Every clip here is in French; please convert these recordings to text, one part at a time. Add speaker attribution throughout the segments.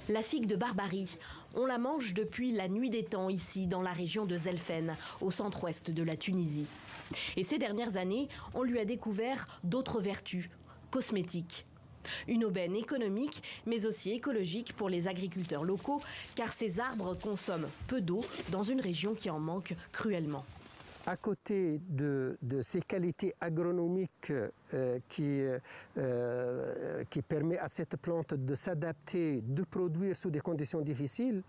Speaker 1: La figue de Barbarie, on la mange depuis la nuit des temps ici, dans la région de Zelfen, au centre-ouest de la Tunisie. Et ces dernières années, on lui a découvert d'autres vertus, cosmétiques. Une aubaine économique, mais aussi écologique pour les agriculteurs locaux, car ces arbres consomment peu d'eau dans une région qui en manque cruellement.
Speaker 2: À côté de ces qualités agronomiques qui permettent à cette plante de s'adapter, de produire sous des conditions difficiles,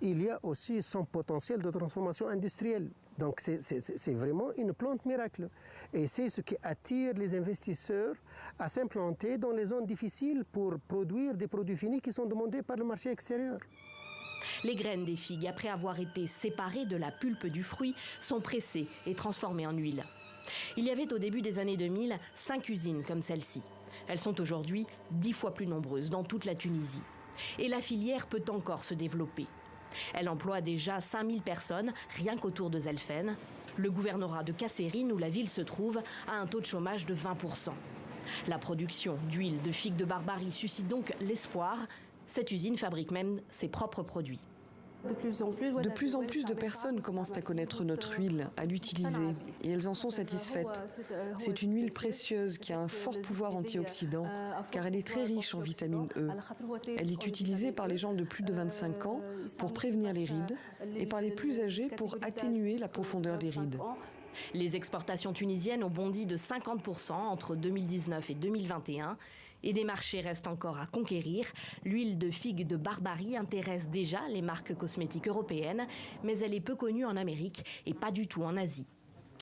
Speaker 2: il y a aussi son potentiel de transformation industrielle. Donc c'est vraiment une plante miracle. Et c'est ce qui attire les investisseurs à s'implanter dans les zones difficiles pour produire des produits finis qui sont demandés par le marché extérieur.
Speaker 1: Les graines des figues, après avoir été séparées de la pulpe du fruit, sont pressées et transformées en huile. Il y avait au début des années 2000 5 usines comme celle-ci. Elles sont aujourd'hui 10 fois plus nombreuses dans toute la Tunisie. Et la filière peut encore se développer. Elle emploie déjà 5000 personnes, rien qu'autour de Zelfen. Le gouvernorat de Kasserine, où la ville se trouve, a un taux de chômage de 20%. La production d'huile de figue de Barbarie suscite donc l'espoir. Cette usine fabrique même ses propres produits.
Speaker 3: De plus en plus de personnes commencent à connaître notre huile, à l'utiliser, et elles en sont satisfaites. C'est une huile précieuse qui a un fort pouvoir antioxydant, car elle est très riche en vitamine E. Elle est utilisée par les gens de plus de 25 ans pour prévenir les rides, et par les plus âgés pour atténuer la profondeur des rides.
Speaker 1: Les exportations tunisiennes ont bondi de 50% entre 2019 et 2021 et des marchés restent encore à conquérir. L'huile de figue de Barbarie intéresse déjà les marques cosmétiques européennes, mais elle est peu connue en Amérique et pas du tout en Asie.